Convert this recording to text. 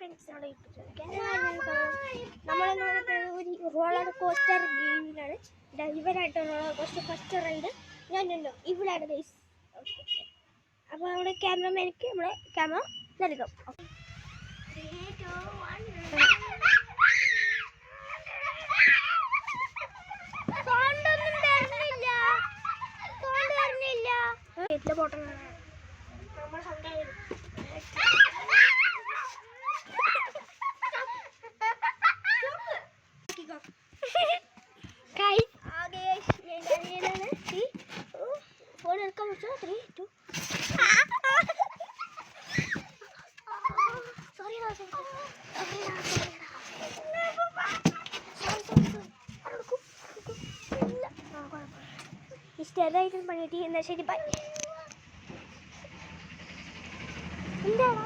Friends, നമ്മൾ ഒരു roller coaster ഗെയിമിലാണ്. ഇവരായിട്ട് റോളർ കോസ്റ്റർ ഫസ്റ്റ് റൈഡ് ഞാനുണ്ടോ ഇവിടെയാണ് ഗൈസ്. അപ്പോൾ നമ്മുടെ ക്യാമറമാനിക്ക് നമ്മുടെ ക്യാമറ നൽകാം. പോട്ടെ നമ്മുടെ സ്വന്തം ഫോൺ എടുക്കാൻ പറ്റുമോ? 3, 2 ഇഷ്ടമായിട്ട് പണിയിട്ട് എന്നാൽ ശരി ബൈ. എന്താണോ